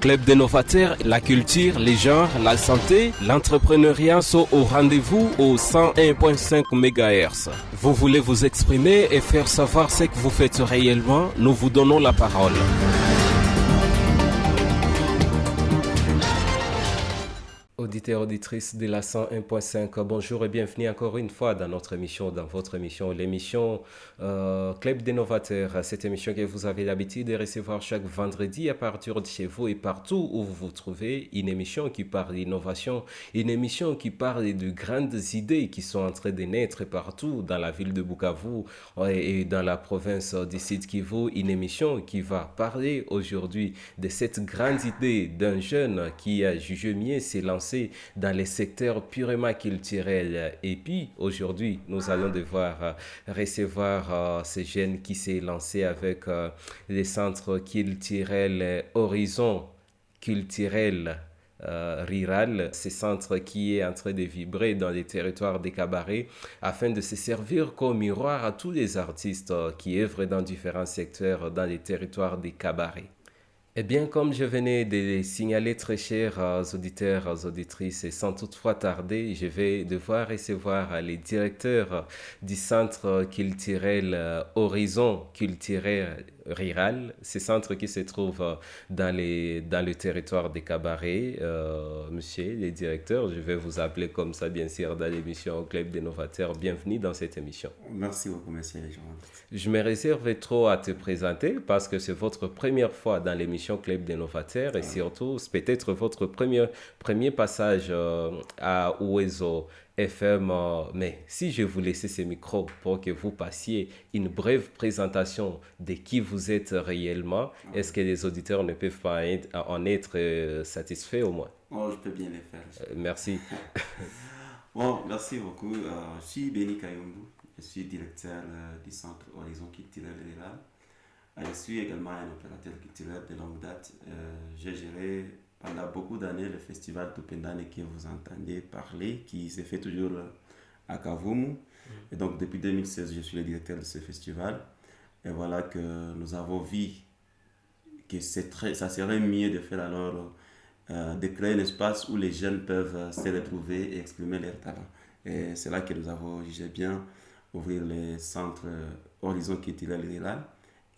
Club des novateurs, la culture, les genres, la santé, l'entrepreneuriat sont au rendez-vous au 101.5 MHz. Vous voulez vous exprimer et faire savoir ce que vous faites réellement, nous vous donnons la parole. Auditeurs, auditrices de la 101.5, bonjour et bienvenue encore une fois dans notre émission, dans votre émission, l'émission Club des novateurs. Cette émission que vous avez l'habitude de recevoir chaque vendredi à partir de chez vous et partout où vous vous trouvez. Une émission qui parle d'innovation, une émission qui parle de grandes idées qui sont en train de naître partout dans la ville de Bukavu et dans la province du Sud Kivu. Une émission qui va parler aujourd'hui de cette grande idée d'un jeune qui a jugé mieux se lancer dans les secteurs purement culturels. Et puis, aujourd'hui, nous allons devoir recevoir ce jeune qui s'est lancé avec les centres culturels Horizon culturel rural, ce centre qui est en train de vibrer dans les territoires des cabarets afin de se servir comme miroir à tous les artistes qui œuvrent dans différents secteurs dans les territoires des cabarets. Eh bien, comme je venais de les signaler, très chers auditeurs, auditrices, et sans toutefois tarder, je vais devoir recevoir les directeurs du centre culturel Horizon culturel rural, ce centre qui se trouve dans le territoire des cabarets. Monsieur les directeurs, je vais vous appeler comme ça, bien sûr, dans l'émission Club des novateurs. Bienvenue dans cette émission. Merci beaucoup, monsieur Jean. Je me réserve trop à te présenter parce que c'est votre première fois dans l'émission Club des novateurs et surtout, c'est peut-être votre premier passage à Ouezo FM. Mais si je vous laissais ce micro pour que vous passiez une brève présentation de qui vous êtes réellement, est-ce que les auditeurs ne peuvent pas en être satisfaits au moins? Oh, je peux bien les faire. Merci. Bon, merci beaucoup. Je suis Béni Kayumbu. Je suis directeur du centre Horizon culturel rural. Je suis également un opérateur culturel de longue date. J'ai géré pendant beaucoup d'années le festival Tupendane que vous entendez parler, qui se fait toujours à Kavumu. Et donc depuis 2016, je suis le directeur de ce festival. Et voilà que nous avons vu que ça serait mieux de faire alors, de créer un espace où les jeunes peuvent se retrouver et exprimer leurs talents. Et c'est là que nous avons jugé bien ouvrir les centres Horizon culturel rural.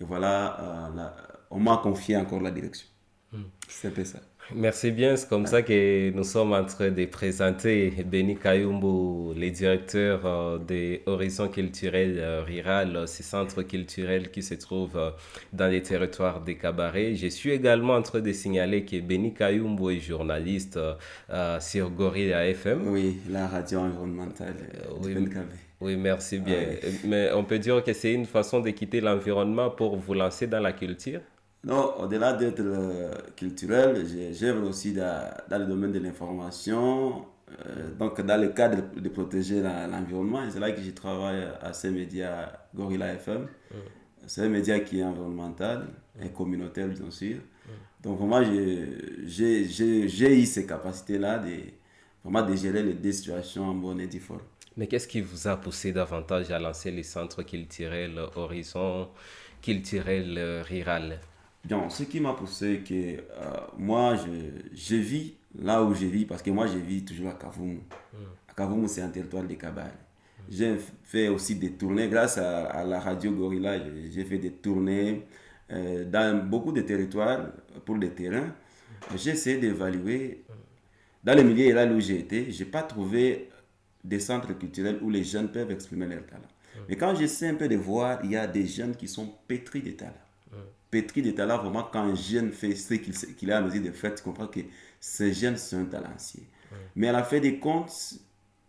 Et voilà, on m'a confié encore la direction. C'est un peu ça. Merci bien, c'est comme ça que nous sommes en train de présenter Béni Kayumbu, le directeur de Horizon culturel rural, ce centre culturel qui se trouve dans les territoires des cabarets. Je suis également en train de signaler que Béni Kayumbu est journaliste sur Gorilla FM. Oui, la radio environnementale oui. de BNKB. Oui, merci bien. Mais on peut dire que c'est une façon de quitter l'environnement pour vous lancer dans la culture? Non, au-delà d'être culturel, j'œuvre aussi dans le domaine de l'information, donc dans le cadre de protéger l'environnement. Et c'est là que je travaille à ce média Gorilla FM. C'est un média qui est environnemental et communautaire, bien sûr. Donc vraiment, j'ai eu ces capacités-là de gérer les deux situations en bonne et due forme. Mais qu'est-ce qui vous a poussé davantage à lancer les centres culturels Horizon culturel rural? Bien, ce qui m'a poussé, que moi, je vis là où je vis, parce que moi, je vis toujours à Kavumu. À Kavumu, c'est un territoire de Kabale. J'ai fait aussi des tournées, grâce à la radio Gorilla, j'ai fait des tournées dans beaucoup de territoires pour des terrains. J'ai essayé d'évaluer, dans les milieux là où j'ai été, je n'ai pas trouvé des centres culturels où les jeunes peuvent exprimer leurs talents. Mais quand j'essaie un peu de voir, il y a des jeunes qui sont pétris de talents. Pétri de talent, vraiment, quand un jeune fait ce qu'il a à mesure de faire, tu comprends que ce jeune, c'est un talancier. Mais à la fin des comptes,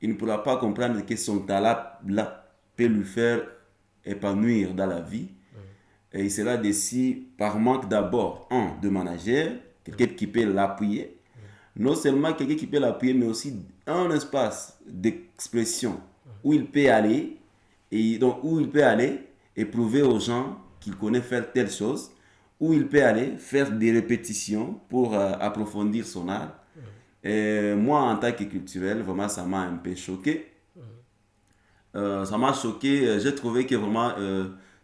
il ne pourra pas comprendre que son talent là, peut lui faire épanouir dans la vie. Et il sera déçu par manque d'abord, de manager, quelqu'un qui peut l'appuyer. Non seulement quelqu'un qui peut l'appuyer, mais aussi un espace d'expression où il peut aller, et donc où il peut aller et prouver aux gens qu'il connaît faire telle chose, où il peut aller faire des répétitions pour approfondir son art. Et moi, en tant que culturel, vraiment, ça m'a un peu choqué. Ça m'a choqué. J'ai trouvé que vraiment,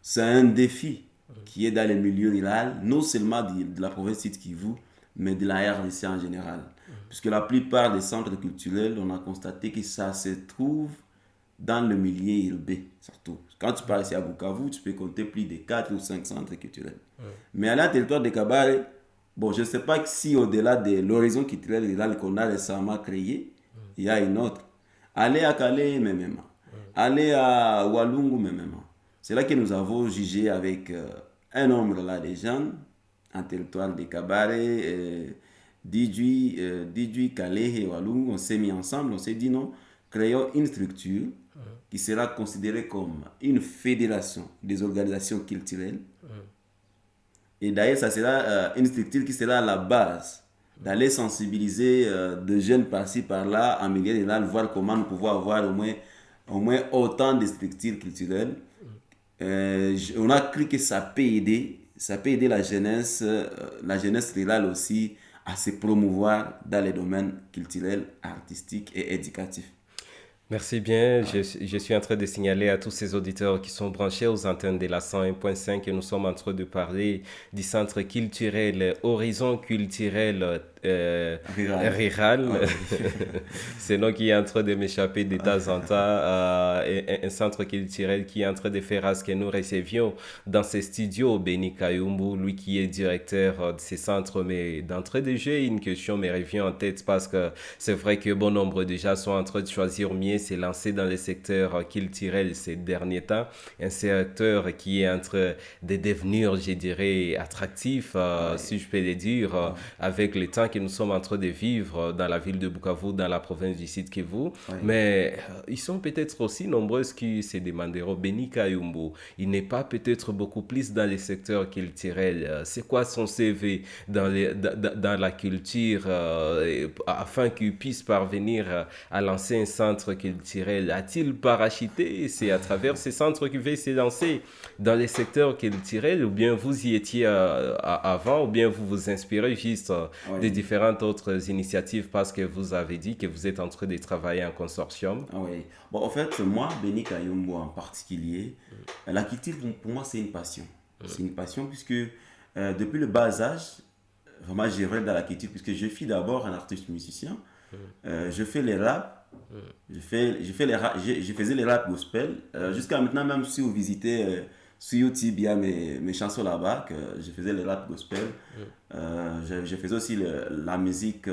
c'est un défi qui est dans les milieux rural, non seulement de la province de Kivu, mais de la RDC en général. Puisque la plupart des centres culturels, on a constaté que ça se trouve dans le milieu urbain, surtout. Quand tu parles ici à Bukavu, tu peux compter plus de 4 ou 5 centres culturels. Mais à l'intérieur de Kabare, bon, je ne sais pas si au-delà de l'horizon culturel qu'on a récemment créé, il y a une autre. Aller à Calais, même. Aller à Walungu, même. C'est là que nous avons jugé avec un nombre là de gens en territoire de Kabare, Didui, Calais et Walungu. On s'est mis ensemble, on s'est dit non, créons une structure qui sera considérée comme une fédération des organisations culturelles. Et d'ailleurs, ça sera une structure qui sera à la base d'aller sensibiliser de jeunes par-ci, par-là, en milieu rural, voir comment nous pouvons avoir au moins autant de structures culturelles. On a cru que ça peut aider la jeunesse rurale aussi à se promouvoir dans les domaines culturels, artistiques et éducatifs. Merci bien. Je suis en train de signaler à tous ces auditeurs qui sont branchés aux antennes de la 101.5 que nous sommes en train de parler du centre culturel Horizon culturel rural. C'est nom qui est en train de m'échapper de temps en temps. Un centre culturel qui est en train de faire à ce que nous recevions dans ces studios. Béni Kayumbu, lui qui est directeur de ces centres. Mais d'entrée de jeu, une question me revient en tête parce que c'est vrai que bon nombre déjà sont en train de choisir mieux s'est lancé dans le secteur culturel ces derniers temps. Un secteur qui est en train de devenir, je dirais, attractif, si je peux le dire, avec le temps que nous sommes en train de vivre dans la ville de Bukavu, dans la province du Sud Kivu. Mais ils sont peut-être aussi nombreux qui se demanderont, Béni Kayumbu, il n'est pas peut-être beaucoup plus dans le secteur culturel. C'est quoi son CV dans la culture afin qu'il puisse parvenir à lancer un centre culturel? A-t-il parachuté? C'est à travers ces centres qu'il veut se lancer dans les secteurs culturels, ou bien vous y étiez avant, ou bien vous vous inspirez juste de différentes autres initiatives parce que vous avez dit que vous êtes en train de travailler en consortium? Oui. Bon, en fait, moi, Béni Kayumbu en particulier, la culture, pour moi, c'est une passion. C'est une passion puisque depuis le bas âge, vraiment, j'ai rêvé dans la culture puisque je suis d'abord un artiste musicien. Je fais les raps. Je faisais les rap gospel. Jusqu'à maintenant, même si vous visitez sur YouTube, il y a mes chansons là-bas, que je faisais les rap gospel. Je faisais aussi la musique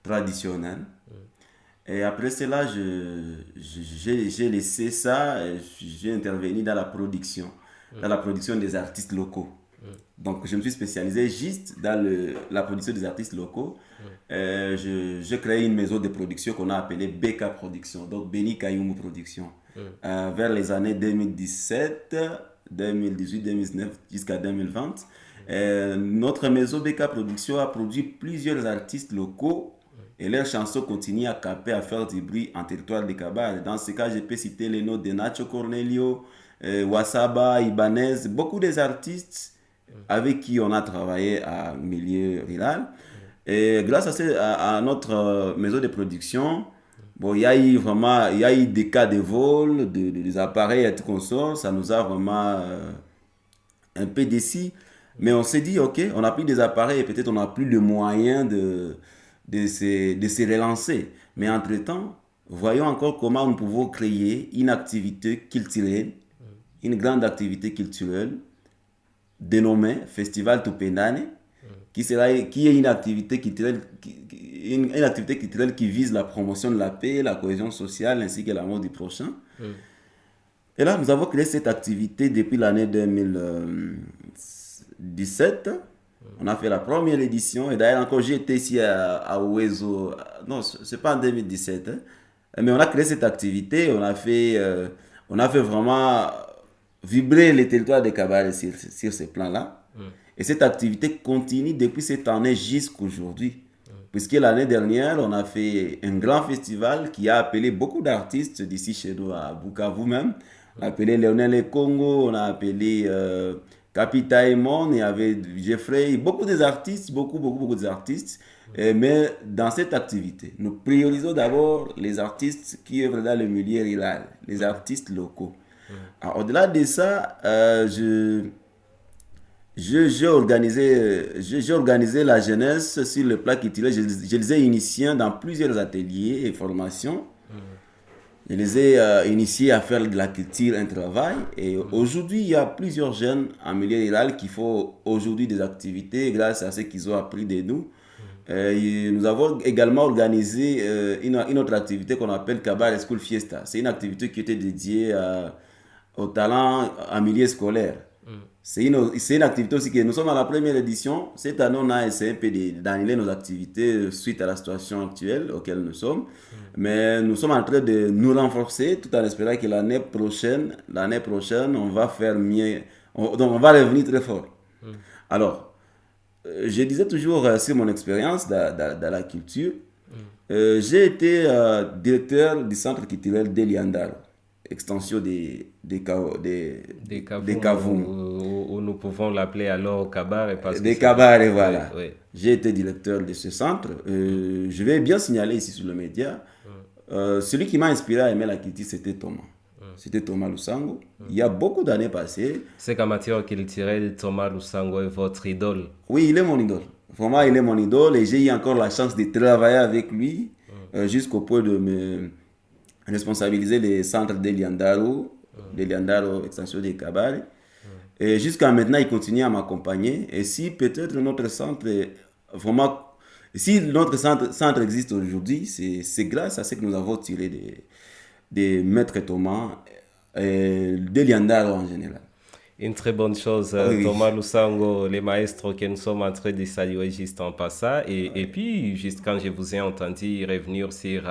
traditionnelle. Et après cela, j'ai laissé ça et j'ai intervenu dans la production des artistes locaux. Donc, je me suis spécialisé juste dans la production des artistes locaux. J'ai créé une maison de production qu'on a appelée BK Production, donc Béni Kayumbu Production. Vers les années 2017, 2018, 2019 jusqu'à 2020. Notre maison BK Production a produit plusieurs artistes locaux et leurs chansons continuent à caper, à faire du bruit en territoire de Kabare. Dans ce cas, je peux citer les noms de Nacho Cornelio, Wasaba, Ibanez, beaucoup des artistes avec qui on a travaillé à milieu rural. Et grâce à notre maison de production, bon, il y a eu des cas de vol, des appareils et tout consort. Ça nous a vraiment un peu déçus. Mais on s'est dit, ok, on a pris des appareils et peut-être on n'a plus le moyen de se relancer. Mais entre-temps, voyons encore comment nous pouvons créer une activité culturelle, une grande activité culturelle, dénommée Festival Tupendane, qui est une activité culturelle qui vise la promotion de la paix, la cohésion sociale ainsi que l'amour du prochain. Et là, nous avons créé cette activité depuis l'année 2017. On a fait la première édition et d'ailleurs encore j'ai été ici à Ouezo. Non, c'est pas en 2017. Mais on a créé cette activité, on a fait vraiment vibrer les territoires de Kabare sur ce plan-là. Et cette activité continue depuis cette année jusqu'à aujourd'hui. Puisque l'année dernière, on a fait un grand festival qui a appelé beaucoup d'artistes d'ici chez nous, à Bukavu même. On a appelé Lionel Congo, on a appelé Capita Emon, il y avait Jeffrey, beaucoup d'artistes, beaucoup d'artistes. Mais dans cette activité, nous priorisons d'abord les artistes qui œuvrent dans le milieu rural, les artistes locaux. Alors, au-delà de ça, j'ai organisé la jeunesse sur le plan culturel. Je les ai initiés dans plusieurs ateliers et formations. Je les ai initiés à faire de la culture, un travail. Et aujourd'hui, il y a plusieurs jeunes en milieu rural qui font aujourd'hui des activités grâce à ce qu'ils ont appris de nous. Et nous avons également organisé une autre activité qu'on appelle Kabar School Fiesta. C'est une activité qui était dédiée aux talents en milieu scolaire. C'est une activité aussi que nous sommes à la première édition. Cette année, on a essayé un peu d'annuler nos activités suite à la situation actuelle auquel nous sommes. Mais nous sommes en train de nous renforcer tout en espérant que l'année prochaine, on va faire mieux. Donc, on va revenir très fort. Alors, je disais toujours sur mon expérience dans la culture. J'ai été directeur du centre culturel d'Eliandal, extension Des des Kavoum, Kavoum. où nous pouvons l'appeler alors Kabare parce que Des c'est... cabarets, voilà. Oui, J'ai été directeur de ce centre. Je vais bien signaler ici sur le média. Celui qui m'a inspiré à aimer la culture, c'était Thomas. C'était Thomas Lusango. Il y a beaucoup d'années passées. c'est qu'en matière culturelle, Thomas Lusango est votre idole. Oui, il est mon idole. Vraiment, il est mon idole et j'ai eu encore la chance de travailler avec lui jusqu'au point de me responsabiliser les centres d'Eliandaro, extension des Kabale. Et jusqu'à maintenant, il continue à m'accompagner. Et si peut-être notre centre, vraiment, si notre centre existe aujourd'hui, c'est grâce à ce que nous avons tiré des maîtres Thomas et d'Eliandaro en général. Une très bonne chose, Oui. Thomas Lusango, les maestros que nous sommes en train de saluer juste en passant. Et puis, juste quand je vous ai entendu revenir sur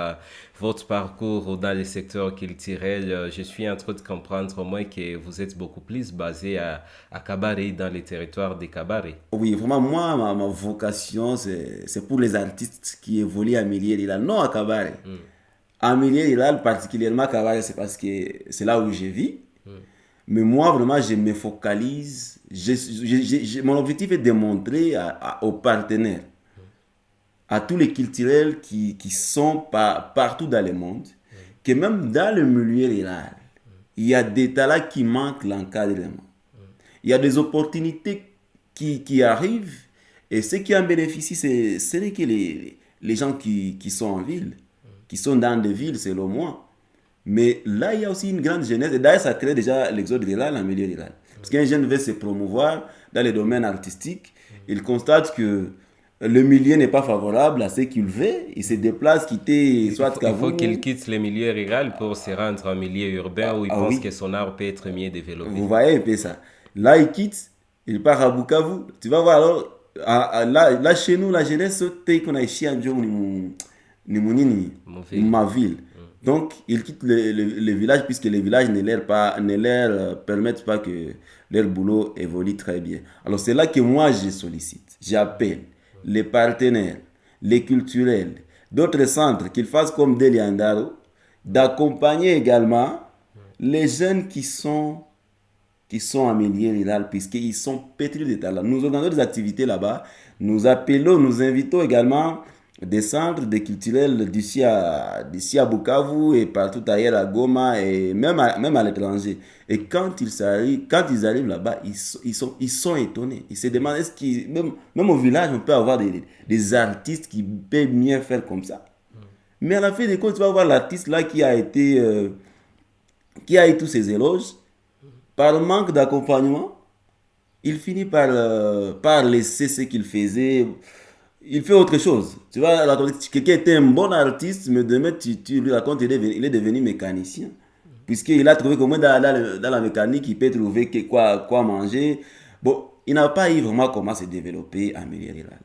votre parcours dans le secteur culturel, je suis en train de comprendre au moins que vous êtes beaucoup plus basé à Kabare, dans les territoires de Kabare. Oui, vraiment, moi, ma vocation, c'est pour les artistes qui évoluent à Milieu-Ilal, non à Kabare. À Milieu-Ilal, particulièrement à Kabare, c'est parce que c'est là où je vis. Mais moi, vraiment, je me focalise. Mon objectif est de montrer aux partenaires, à tous les culturels qui sont partout dans le monde, que même dans le milieu rural, il y a des talents qui manquent l'encadrement. Il y a des opportunités qui arrivent et ceux qui en bénéficient, ce n'est que les gens qui sont en ville, qui sont dans des villes, selon moi. Mais là, il y a aussi une grande jeunesse. Et d'ailleurs, ça crée déjà l'exode rural en milieu rural. Parce qu'un jeune veut se promouvoir dans les domaines artistiques. Il constate que le milieu n'est pas favorable à ce qu'il veut. Il se déplace, quitter soit Il faut Kavoum. qu'il quitte le milieu rural pour se rendre en milieu urbain où il pense Oui, que son art peut être mieux développé. vous voyez un peu ça. Là, il quitte, il part à Bukavu. Tu vas voir alors, là chez nous, la jeunesse, qu'on a ici à Mon ville. ma ville. Donc, ils quittent le village puisque les villages ne leur permettent pas que leur boulot évolue très bien. Alors, c'est là que moi, je sollicite. J'appelle les partenaires, les culturels, d'autres centres qu'ils fassent comme Deli Andaro, d'accompagner également les jeunes qui sont en milieu rural puisqu'ils sont pétris de talent. Nous organisons des activités là-bas. Nous appelons, nous invitons également des centres des culturels d'ici à Bukavu et partout ailleurs à Goma et même à l'étranger. Et quand ils arrivent là-bas, ils sont étonnés. Ils se demandent, même au village, on peut avoir des artistes qui peuvent mieux faire comme ça. Mais à la fin des comptes, tu vas voir l'artiste là qui a eu tous ces éloges. Par manque d'accompagnement, il finit par laisser ce qu'il faisait. Il fait autre chose. Tu vois, quelqu'un était un bon artiste, mais demain, tu lui racontes, il est devenu mécanicien. Puisqu'il a trouvé comment dans la mécanique, il peut trouver quoi manger. Bon, il n'a pas eu vraiment comment se développer en milieu rural.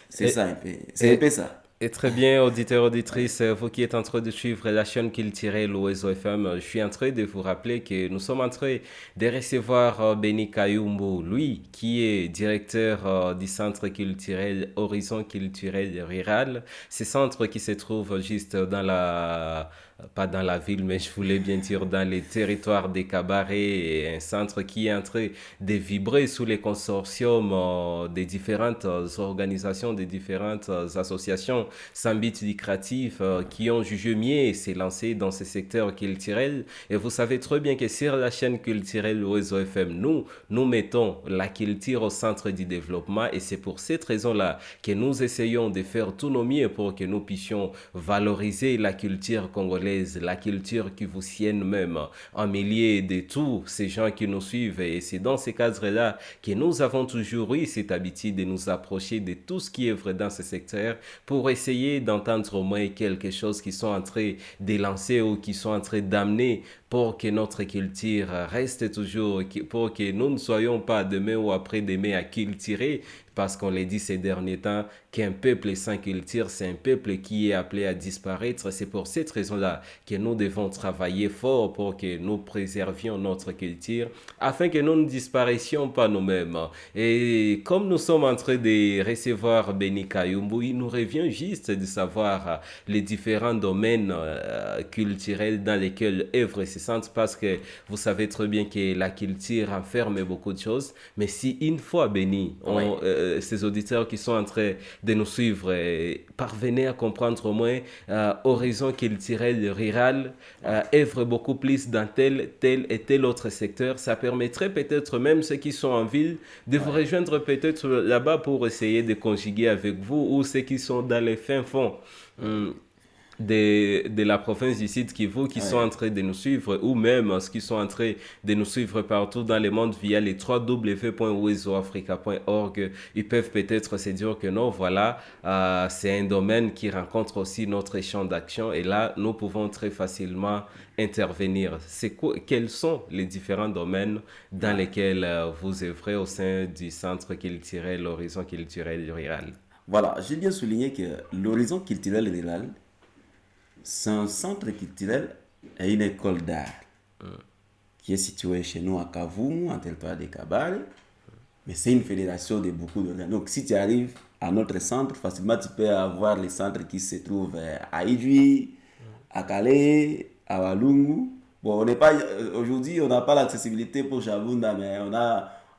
C'est Et, ça un peu. C'est un peu ça. et très bien, auditeurs, auditrices, vous qui êtes en train de suivre la chaîne culturelle l'Oiseau FM, je suis en train de vous rappeler que nous sommes en train de recevoir Benny Kayumbo, lui qui est directeur du centre culturel Horizon culturel rural. Ce centre qui se trouve juste dans pas dans la ville, mais je voulais bien dire dans les territoires des cabarets, et un centre qui est en train de vibrer sous les consortiums des différentes organisations, des différentes associations sans but lucratif qui ont jugé mieux se lancer dans ce secteur culturel. Et vous savez très bien que sur la chaîne culturelle Oizo FM, nous mettons la culture au centre du développement et c'est pour cette raison-là que nous essayons de faire tout nos mieux pour que nous puissions valoriser la culture congolaise, la culture qui vous sienne même, en milieu de tous ces gens qui nous suivent. Et c'est dans ces cadres-là que nous avons toujours eu cette habitude de nous approcher de tout ce qui est vrai dans ce secteur pour essayer d'entendre au moins quelque chose qui sont en train de lancer ou qui sont en train d'amener pour que notre culture reste toujours, pour que nous ne soyons pas demain ou après-demain à cultiver, parce qu'on l'a dit ces derniers temps, qu'un peuple sans culture, c'est un peuple qui est appelé à disparaître. C'est pour cette raison-là que nous devons travailler fort pour que nous préservions notre culture, afin que nous ne disparaissions pas nous-mêmes. Et comme nous sommes en train de recevoir Beni Kayumbu, il nous revient juste de savoir les différents domaines culturels dans lesquels œuvre ce centre, parce que vous savez très bien que la culture enferme beaucoup de choses. Mais si une fois, Beni, ces auditeurs qui sont en train de nous suivre parvenaient à comprendre au moins horizon culturel rural, œuvre beaucoup plus dans tel et tel autre secteur, ça permettrait peut-être même ceux qui sont en ville de vous rejoindre peut-être là-bas pour essayer de conjuguer avec vous, ou ceux qui sont dans les fins fonds de la province du Sud Kivu qui sont en train de nous suivre, ou même ceux qui sont en train de nous suivre partout dans le monde via les www.wezoafrica.org. Ils peuvent peut-être se dire que non, voilà, c'est un domaine qui rencontre aussi notre champ d'action et là, nous pouvons très facilement intervenir. Quels sont les différents domaines dans lesquels vous œuvrez au sein du centre culturel, l'horizon culturel rural? Voilà, j'ai bien souligné que l'horizon culturel rural, c'est un centre culturel et une école d'art qui est située chez nous à Kavumu, en territoire des Kabale. Mais c'est une fédération de beaucoup de... Donc, si tu arrives à notre centre, facilement tu peux avoir les centres qui se trouvent à Idui, à Calais, à Walungu. Bon, on n'est pas... Aujourd'hui, on n'a pas l'accessibilité pour Chabunda, mais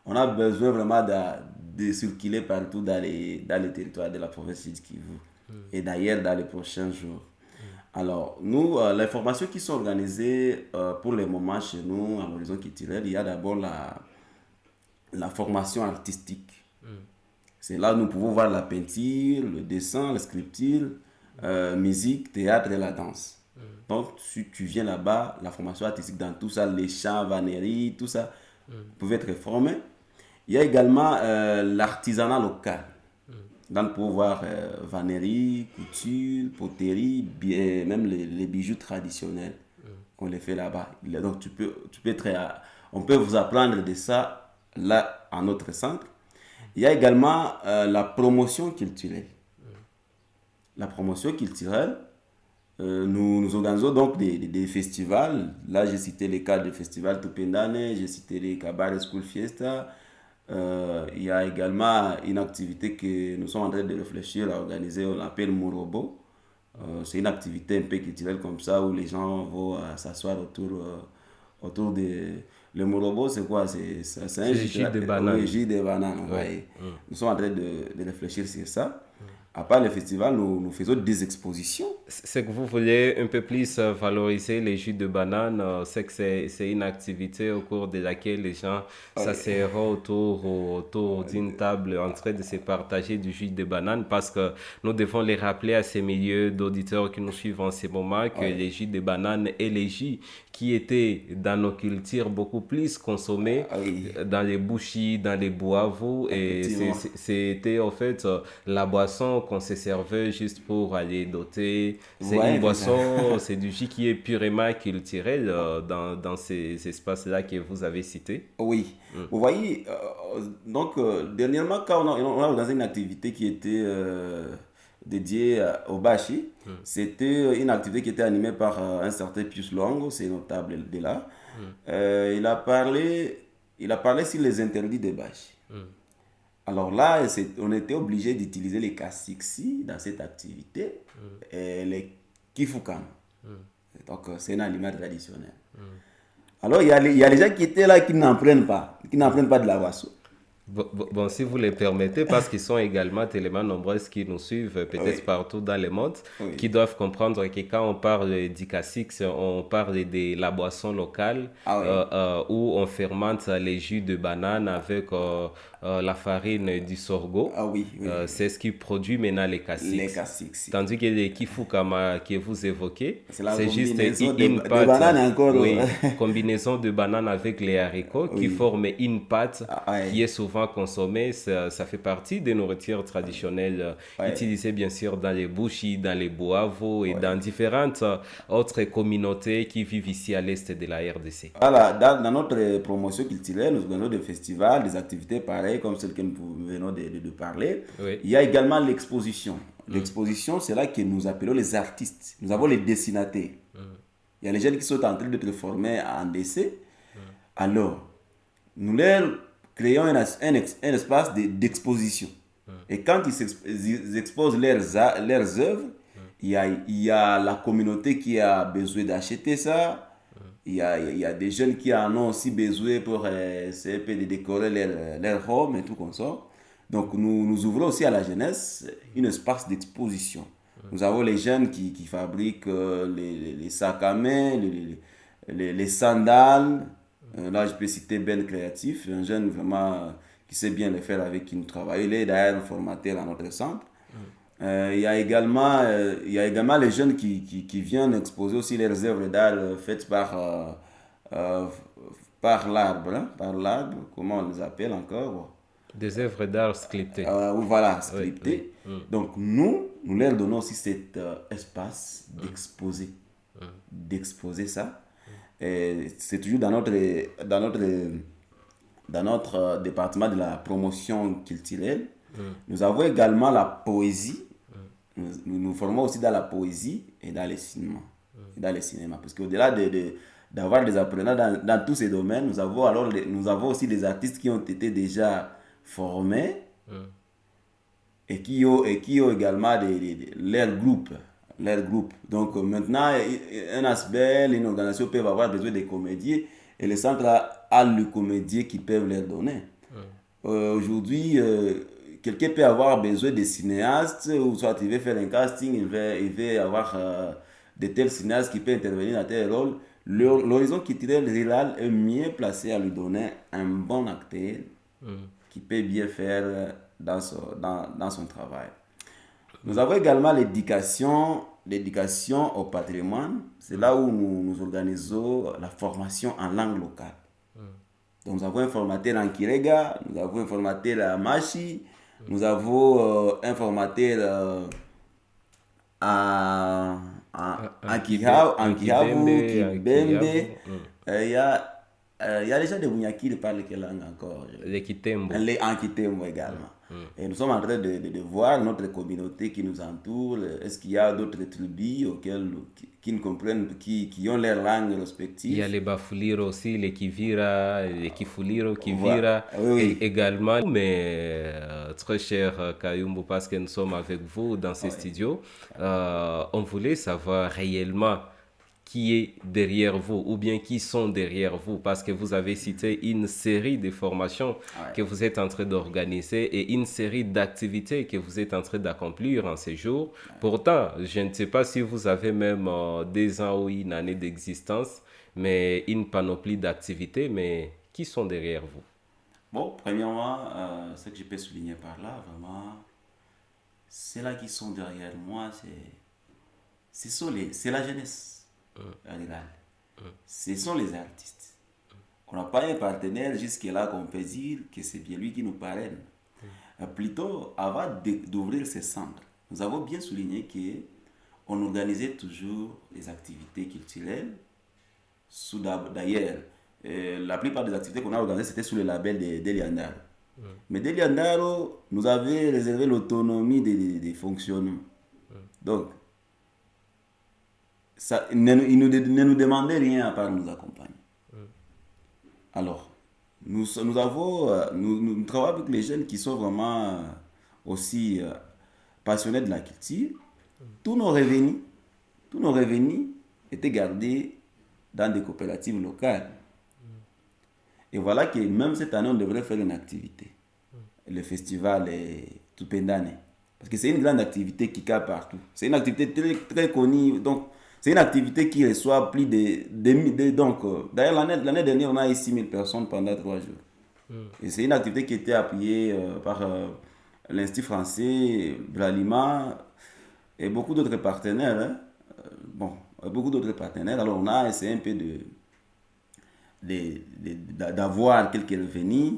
on a besoin vraiment de circuler partout dans les territoires de la province de Kivu. Et d'ailleurs, dans les prochains jours. Alors, nous, les formations qui sont organisées pour le moment chez nous, à l'horizon culturel, il y a d'abord la formation artistique. C'est là où nous pouvons voir la peinture, le dessin, la sculpture, musique, théâtre et la danse. Donc, si tu viens là-bas, la formation artistique dans tout ça, les chants, vanneries, tout ça, vous pouvez être formé. Il y a également l'artisanat local. Donc, pour voir vannerie, couture, poterie, même les bijoux traditionnels qu'on les fait là-bas. Donc, tu peux être on peut vous apprendre de ça là, à notre centre. Il y a également la promotion culturelle. La promotion culturelle, nous organisons donc des festivals. Là, j'ai cité les cas du festival Tupendane, j'ai cité les Kabare School Fiesta. Il y a également une activité que nous sommes en train de réfléchir à organiser, on l'appelle Morobo. C'est une activité un peu culturelle comme ça où les gens vont s'asseoir autour de... Le Morobo, c'est quoi? C'est un jus de banane. Oui, jus de banane. Ouais. Nous sommes en train de réfléchir sur ça. À part le festival, nous faisons des expositions. C'est que vous voulez un peu plus valoriser les jus de banane. C'est que c'est une activité au cours de laquelle les gens s'asserront autour d'une table en train de se partager du jus de banane, parce que nous devons les rappeler à ces milieux d'auditeurs qui nous suivent en ce moment que les jus de banane et les jus qui étaient dans nos cultures beaucoup plus consommés dans les bouchis, dans les boivous, et c'était en fait la boisson qu'on se servait juste pour aller doter. C'est une boisson, c'est du jus qui est purement culturel dans ces espaces-là que vous avez cités. Oui, vous voyez, donc dernièrement, quand on a organisé une activité qui était dédiée au Bashi, c'était une activité qui était animée par un certain Pius Longo, c'est notable de là. Il a parlé sur les interdits des Bashi. Alors là, on était obligé d'utiliser les Kasiksi dans cette activité, et les Kifukam. Donc, c'est un aliment traditionnel. Alors, il y a les gens qui étaient là qui n'en prennent pas, de la boisson. Bon, si vous les permettez, parce qu'ils sont également tellement nombreux qui nous suivent, peut-être Oui, partout dans le monde, qui oui. doivent comprendre que quand on parle d'Icasix, on parle de la boisson locale Ah oui, où on fermente les jus de banane avec la farine du sorgho. ah oui, oui. C'est ce qui produit maintenant les Les cassix. cassix. Tandis que les kifukama que vous évoquez, C'est la c'est juste combinaison une de pâte, bananes encore. oui, combinaison de bananes avec les haricots qui Oui. forment une pâte Ah, ouais. qui est souvent consommée. Ça fait partie des nourritures traditionnelles Ouais. utilisées bien sûr dans les bouchis, dans les boavos et dans Ouais. différentes autres communautés qui vivent ici à l'est de la RDC. Voilà, dans notre promotion culturelle, nous organisons des festivals, des activités pareilles comme celles que nous venons de parler. Oui. Il y a également l'exposition. L'exposition, c'est là que nous appelons les artistes. Nous avons les dessinateurs. Il y a les jeunes qui sont en train de se former en dessin. Alors, nous leur créons un espace d'exposition. Et quand ils exposent leurs œuvres, il y a la communauté qui a besoin d'acheter ça. Il y a des jeunes qui en ont aussi besoin pour essayer de décorer leur home et tout comme ça. Donc nous ouvrons aussi à la jeunesse un espace d'exposition. Nous avons les jeunes qui fabriquent les sacs à main, les sandales. Là, je peux citer Ben Créatif, un jeune vraiment qui sait bien le faire avec qui nous travaillons. Il est d'ailleurs un formateur à notre centre. Il y a également les jeunes qui viennent exposer aussi leurs œuvres d'art faites euh, par l'arbre. Hein, par l'arbre, comment on les appelle encore? Des œuvres d'art sculptées. Voilà, Oui, oui. scripté. Donc nous leur donnons aussi cet espace d'exposer ça. Et c'est toujours dans notre département de la promotion culturelle. Nous avons également la poésie. Nous formons aussi dans la poésie et dans les cinémas. Parce qu'au-delà d'avoir des apprenants dans tous ces domaines, nous avons aussi des artistes qui ont été déjà formés et qui ont également leurs groupes. Donc maintenant, un aspect, une organisation peuvent avoir besoin de comédiens et le centre a le comédien qui peuvent leur donner. Aujourd'hui, quelqu'un peut avoir besoin de cinéastes, ou soit il veut faire un casting, il veut avoir de tels cinéastes qui peuvent intervenir dans tel rôle. L'horizon culturel rural est mieux placé à lui donner un bon acteur qui peut bien faire dans son travail. Nous avons également l'éducation au patrimoine. C'est là où nous organisons la formation en langue locale. Donc nous avons un formateur en Kirega, nous avons un formateur en Machi, nous avons un formateur en Kihavu, Kibembe. Il y a les gens de Bunyaki qui parlent quelle langue encore? Les Kitembo. Les Ankitembo également. Et nous sommes en train de voir notre communauté qui nous entoure. Est-ce qu'il y a d'autres tribus qui nous comprennent, qui ont leur langue respective? Il y a les Bafuliro aussi, les Kivira, les Kifuliro, Kivira Voilà. Oui. également. Mais très cher Kayumbu, parce que nous sommes avec vous dans ces Oui. studios, on voulait savoir réellement qui est derrière vous ou bien qui sont derrière vous parce que vous avez cité une série de formations que vous êtes en train d'organiser et une série d'activités que vous êtes en train d'accomplir en ces jours. Pourtant, je ne sais pas si vous avez même 2 ans ou une année d'existence, mais une panoplie d'activités, mais qui sont derrière vous? Bon, premièrement, ce que je peux souligner par là, vraiment, ceux-là qui sont derrière moi, c'est la jeunesse rurale. Ce sont les artistes. On n'a pas un partenaire jusque-là qu'on peut dire que c'est bien lui qui nous parraine. Plutôt, avant d'ouvrir ces centres, nous avons bien souligné qu'on organisait toujours les activités culturelles. D'ailleurs, la plupart des activités qu'on a organisées, c'était sous le label d'Eliandaro. Mais d'Eliandaro nous avait réservé l'autonomie des fonctionnements. Donc, il ne nous demandait rien à part nous accompagner. Alors, nous travaillons avec les jeunes qui sont vraiment aussi passionnés de la culture. Tous nos revenus étaient gardés dans des coopératives locales. Et voilà que même cette année, on devrait faire une activité. Le festival Tupendane. Parce que c'est une grande activité qui capte partout. C'est une activité très, très connue. Donc, c'est une activité qui reçoit plus d'ailleurs, l'année dernière, on a eu 6 000 personnes pendant 3 jours. Et c'est une activité qui était appuyée par l'Institut français, Bralima et beaucoup d'autres partenaires. Hein. Beaucoup d'autres partenaires. Alors, on a essayé un peu d'avoir quelques revenus.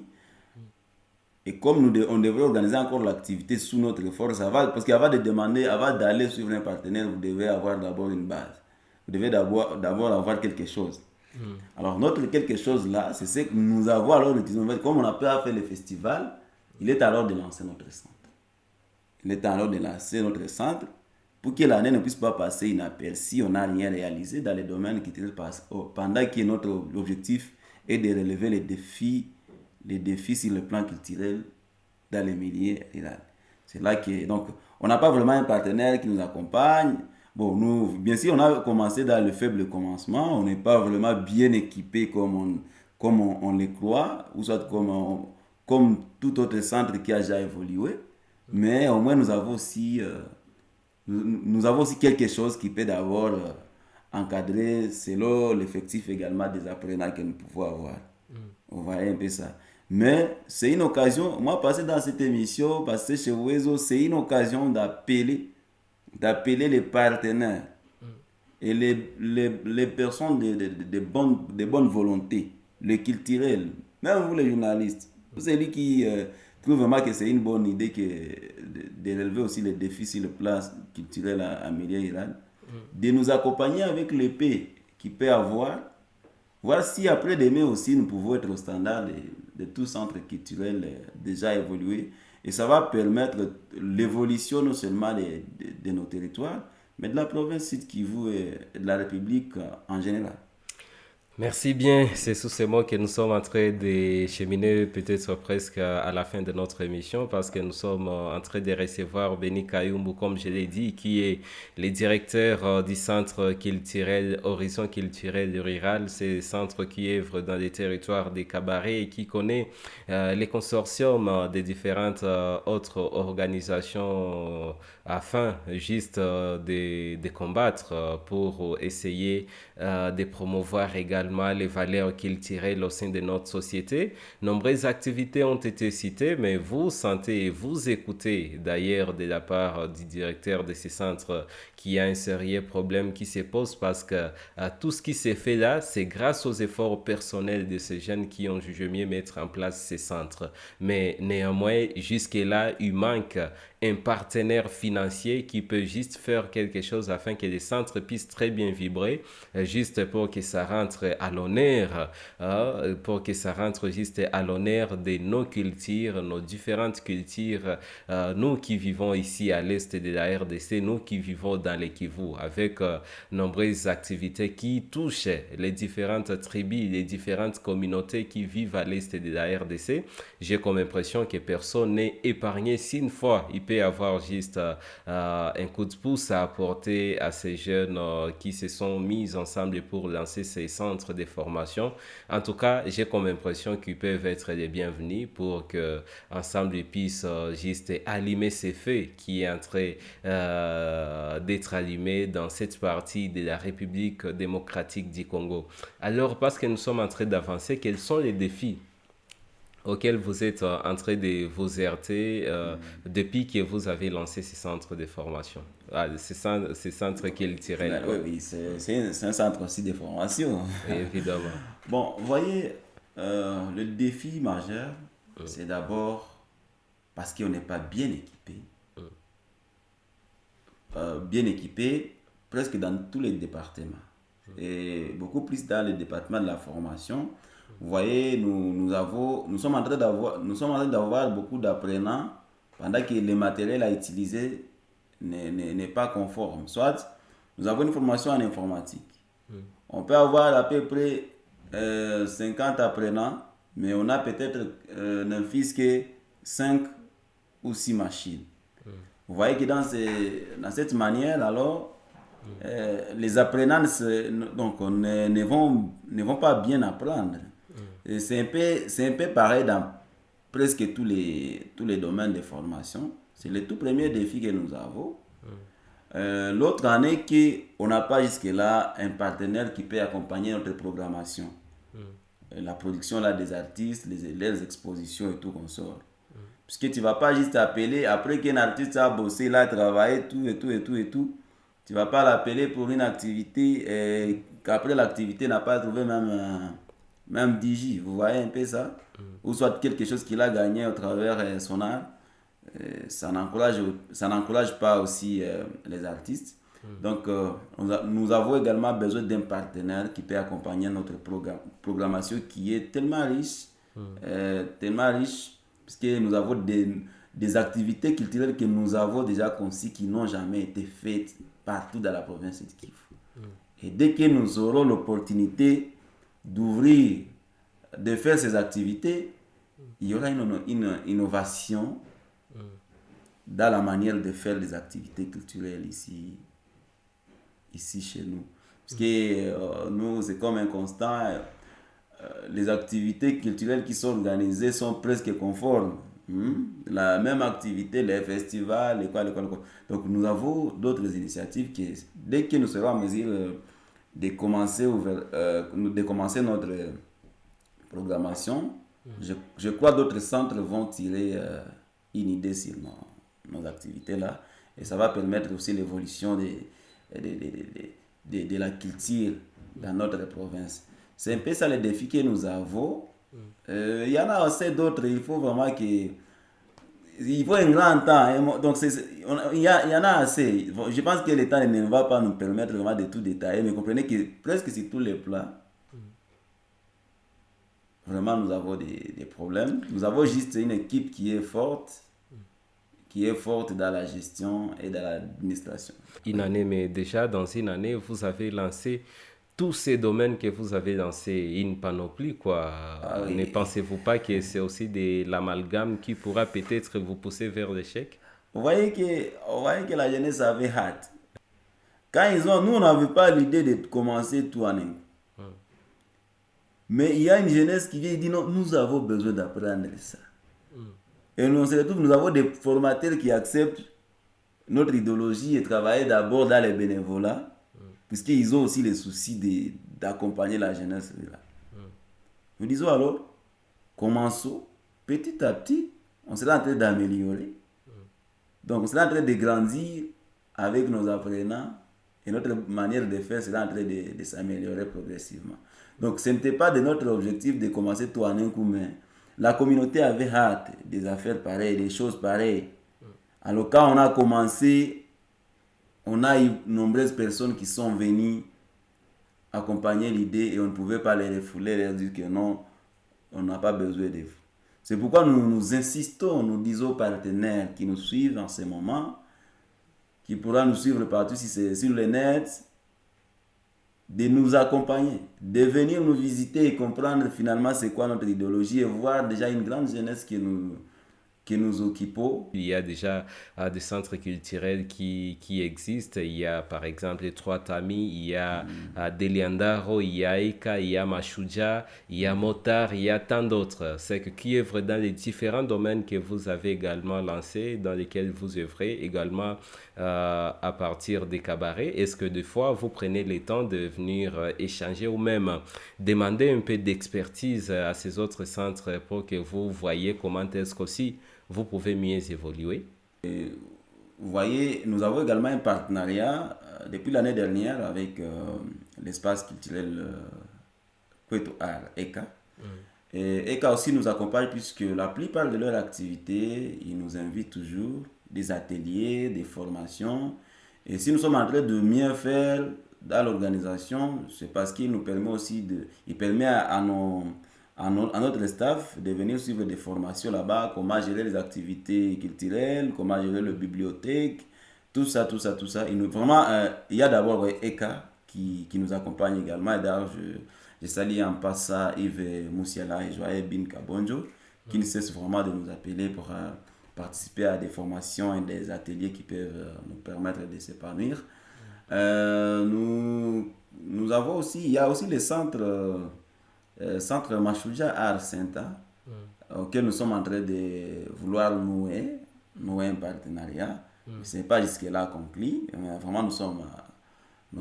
Et comme on devrait organiser encore l'activité sous notre force, parce qu'avant de demander, avant d'aller suivre un partenaire, vous devez avoir d'abord une base. Vous devez d'abord avoir quelque chose. Alors notre quelque chose là, c'est ce que nous avons alors utilisé. Comme on a pas fait le festival, il est alors de lancer notre centre. Il est alors de lancer notre centre pour que l'année ne puisse pas passer inaperçue. On n'a rien réalisé dans les domaines qui passent. Pendant que notre objectif est de relever les défis sur le plan culturel dans les milieux ruraux. C'est là que, donc, on n'a pas vraiment un partenaire qui nous accompagne. Bon, nous, bien sûr, on a commencé dans le faible commencement. On n'est pas vraiment bien équipé comme on le croit, ou soit comme tout autre centre qui a déjà évolué. Mais au moins, nous avons aussi quelque chose qui peut d'abord encadrer selon l'effectif également des apprenants que nous pouvons avoir. On voit un peu ça. Mais c'est une occasion, moi passer dans cette émission, passer chez Wezo, c'est une occasion d'appeler les partenaires et les personnes de bonne volonté, les culturels, même vous les journalistes, celui qui trouve vraiment que c'est une bonne idée de relever aussi les défis sur le plan culturel à milieu rural, de nous accompagner avec l'épée qui peut avoir. Voir si après demain aussi nous pouvons être au standard de tout centre culturel déjà évolué. Et ça va permettre l'évolution non seulement de nos territoires, mais de la province Sud Kivu et de la République en général. Merci bien, c'est sous ces mots que nous sommes en train de cheminer peut-être presque à la fin de notre émission parce que nous sommes en train de recevoir Béni Kayumbu, comme je l'ai dit, qui est le directeur du centre culturel Horizon culturel rural, c'est un centre qui œuvre dans les territoires des cabarets et qui connaît les consortiums des différentes autres organisations afin juste de combattre pour essayer de promouvoir également les valeurs culturelles au sein de notre société. Nombreuses activités ont été citées, mais vous sentez et vous écoutez d'ailleurs de la part du directeur de ces centres qu'il y a un sérieux problème qui se pose parce que tout ce qui s'est fait là, c'est grâce aux efforts personnels de ces jeunes qui ont jugé mieux mettre en place ces centres. Mais néanmoins, jusque-là, il manque un partenaire financier qui peut juste faire quelque chose afin que les centres puissent très bien vibrer, juste pour que ça rentre à l'honneur, pour que ça rentre juste à l'honneur de nos cultures, nos différentes cultures, nous qui vivons ici à l'est de la RDC, nous qui vivons dans les Kivu, avec nombreuses activités qui touchent les différentes tribus, les différentes communautés qui vivent à l'est de la RDC. J'ai comme impression que personne n'est épargné si une fois il peut avoir juste un coup de pouce à apporter à ces jeunes qui se sont mis ensemble pour lancer ces centres de formation. En tout cas, j'ai comme impression qu'ils peuvent être les bienvenus pour qu'ensemble ils puissent juste allumer ces feux qui est en train d'être allumé dans cette partie de la République démocratique du Congo. Alors, parce que nous sommes en train d'avancer, quels sont les défis auxquels vous êtes en train de vous heurter depuis que vous avez lancé ces centres de formation, ces centres culturels? Oui, c'est un centre aussi de formation. Évidemment. Bon, vous voyez, le défi majeur, c'est d'abord parce qu'on n'est pas bien équipé. Bien équipé presque dans tous les départements. Et beaucoup plus dans le département de la formation. Vous voyez, nous sommes en train d'avoir beaucoup d'apprenants pendant que le matériel à utiliser n'est pas conforme. Soit nous avons une formation en informatique. On peut avoir à peu près 50 apprenants, mais on a peut-être ne fût-ce que 5 ou 6 machines. Vous voyez que dans cette manière, alors, Les apprenants donc, ne vont pas bien apprendre. Et c'est un peu pareil dans presque tous les domaines de formation. C'est le tout premier défi que nous avons. L'autre année, qu'on n'a pas jusque-là un partenaire qui peut accompagner notre programmation. La production là, des artistes, leurs expositions et tout qu'on sort. Parce que tu ne vas pas juste appeler, après qu'un artiste a bossé là, travaillé, tout et tout et tout et tout, tu ne vas pas l'appeler pour une activité et qu'après l'activité n'a pas trouvé même 10 J. Vous voyez un peu ça? Ou soit quelque chose qu'il a gagné au travers son art. Ça n'encourage pas aussi les artistes. Donc, nous avons également besoin d'un partenaire qui peut accompagner notre programmation qui est tellement riche, parce que nous avons des activités culturelles que nous avons déjà conçues qui n'ont jamais été faites partout dans la province de Kivu. Et dès que nous aurons l'opportunité d'ouvrir, de faire ces activités, il y aura une innovation dans la manière de faire les activités culturelles ici chez nous. Parce que nous, c'est comme un constat, les activités culturelles qui sont organisées sont presque conformes. La même activité, les festivals, les quoi. Donc nous avons d'autres initiatives qui, dès que nous serons en mesure de commencer notre programmation, je crois d'autres centres vont tirer une idée sur nos activités là, et ça va permettre aussi l'évolution de la culture dans notre province. C'est un peu ça le défi que nous avons. Il y en a aussi d'autres, il faut vraiment il faut un grand temps. Hein. Donc il y en a assez. Je pense que le temps ne va pas nous permettre vraiment de tout détailler, mais comprenez que presque sur tous les plans, vraiment nous avons des problèmes. Nous avons juste une équipe qui est forte dans la gestion et dans l'administration. Une année, mais déjà dans une année, vous avez lancé tous ces domaines que vous avez lancés, une panoplie, quoi. Oui. Ne pensez-vous pas que c'est aussi de l'amalgame qui pourra peut-être vous pousser vers l'échec? Vous voyez que la jeunesse avait hâte. Nous, on n'avait pas l'idée de commencer tout en un. Mais il y a une jeunesse qui vient et dit non, nous avons besoin d'apprendre ça. Et nous, on se retrouve, nous avons des formateurs qui acceptent notre idéologie et travailler d'abord dans les bénévolats, puisqu'ils ont aussi les soucis d'accompagner la jeunesse. Nous disons alors, commençons petit à petit, on sera en train d'améliorer. Donc on sera en train de grandir avec nos apprenants et notre manière de faire sera en train de s'améliorer progressivement. Donc ce n'était pas de notre objectif de commencer tout en un coup, mais la communauté avait hâte des affaires pareilles, des choses pareilles. Alors quand on a commencé, on a eu nombreuses personnes qui sont venues accompagner l'idée et on ne pouvait pas les refouler, leur dire que non, on n'a pas besoin de vous. C'est pourquoi nous insistons, nous disons aux partenaires qui nous suivent en ce moment, qui pourra nous suivre partout si c'est sur le net, de nous accompagner, de venir nous visiter et comprendre finalement c'est quoi notre idéologie et voir déjà une grande jeunesse que nous occupons. Il y a déjà des centres culturels qui existent. Il y a par exemple les Trois Tamis, il y a Deliandaro, il y a Eka, il y a Mashuja, il y a Motar, il y a tant d'autres. C'est qui œuvrent dans les différents domaines que vous avez également lancés, dans lesquels vous œuvrez également à partir des cabarets. Est-ce que des fois vous prenez le temps de venir échanger ou même demander un peu d'expertise à ces autres centres pour que vous voyez comment est-ce qu'aussi vous pouvez mieux évoluer? Et vous voyez, nous avons également un partenariat depuis l'année dernière avec l'espace culturel Kweto Art, ECA. Et ECA aussi nous accompagne puisque la plupart de leurs activités, ils nous invitent toujours des ateliers, des formations. Et si nous sommes en train de mieux faire dans l'organisation, c'est parce qu'il nous permet aussi il permet à notre staff de venir suivre des formations là-bas, comment gérer les activités culturelles, comment gérer la bibliothèque, tout ça. Vraiment, il y a d'abord ECA qui nous accompagne également. Et d'ailleurs, je salue en passant Yves Moussiala et Joël Bin Kabonjo, qui ne cessent vraiment de nous appeler pour participer à des formations et des ateliers qui peuvent nous permettre de s'épanouir. Nous avons aussi, il y a aussi les centres Mashouja Art Center, auquel nous sommes en train de vouloir nouer un partenariat. Ce n'est pas jusque-là conclu, mais vraiment nous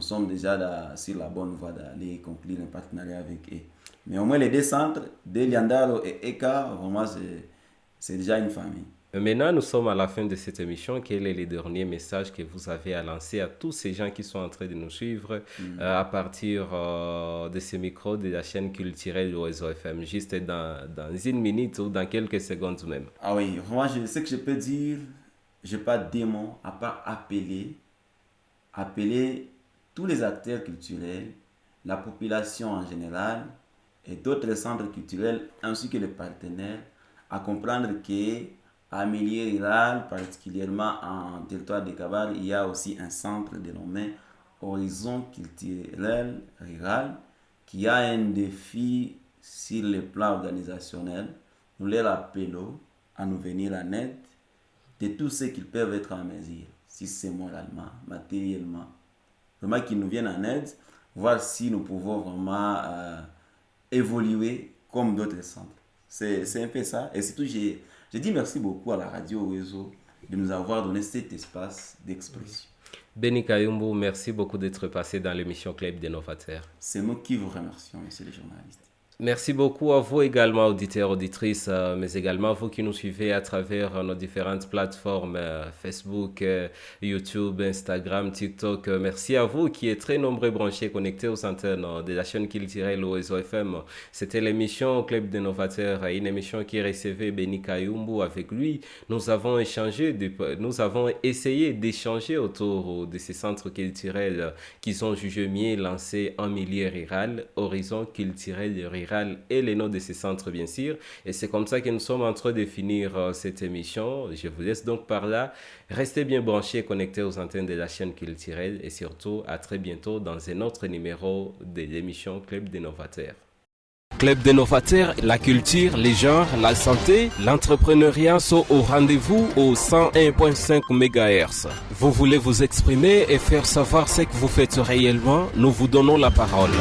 sommes déjà sur la bonne voie d'aller conclure un partenariat avec eux. Mais au moins les 2 centres, Liandaro et Eka, vraiment c'est déjà une famille. Maintenant, nous sommes à la fin de cette émission. Quel est le dernier message que vous avez à lancer à tous ces gens qui sont en train de nous suivre à partir de ces micros de la chaîne culturelle Oizo FM, juste dans 1 minute ou dans quelques secondes même? Ah oui, vraiment, ce que je peux dire, je n'ai pas de mots à part appeler tous les acteurs culturels, la population en général et d'autres centres culturels ainsi que les partenaires à comprendre que en milieu rural, particulièrement en territoire de Kabale, il y a aussi un centre dénommé Horizon culturel rural qui a un défi sur le plan organisationnel. Nous les appelons à nous venir en aide de tout ce qu'ils peuvent être en mesure, si c'est moralement, matériellement. Vraiment qu'ils nous viennent en aide, voir si nous pouvons vraiment évoluer comme d'autres centres. C'est un peu ça. Et surtout, je dis merci beaucoup à la radio Oizo de nous avoir donné cet espace d'expression. Béni Kayumbu, merci beaucoup d'être passé dans l'émission Club des Novateurs. C'est nous qui vous remercions, messieurs les journalistes. Merci beaucoup à vous également, auditeurs, auditrices, mais également à vous qui nous suivez à travers nos différentes plateformes Facebook, YouTube, Instagram, TikTok. Merci à vous qui êtes très nombreux branchés, connectés aux antennes de la chaîne culturelle Oizo FM. C'était l'émission Club des Novateurs, une émission qui recevait Béni Kayumbu. Avec lui, nous avons essayé d'échanger autour de ces centres culturels qu'ils ont jugé mieux lancés en milieu rural, Horizon culturel rural et les noms de ces centres bien sûr, et c'est comme ça que nous sommes en train de finir cette émission. Je vous laisse donc par là, restez bien branchés et connectés aux antennes de la chaîne culturelle et surtout à très bientôt dans un autre numéro de l'émission Club des Novateurs. Club des Novateurs, la culture, les genres, la santé, l'entrepreneuriat sont au rendez-vous au 101.5 MHz. Vous voulez vous exprimer et faire savoir ce que vous faites réellement, nous vous donnons la parole.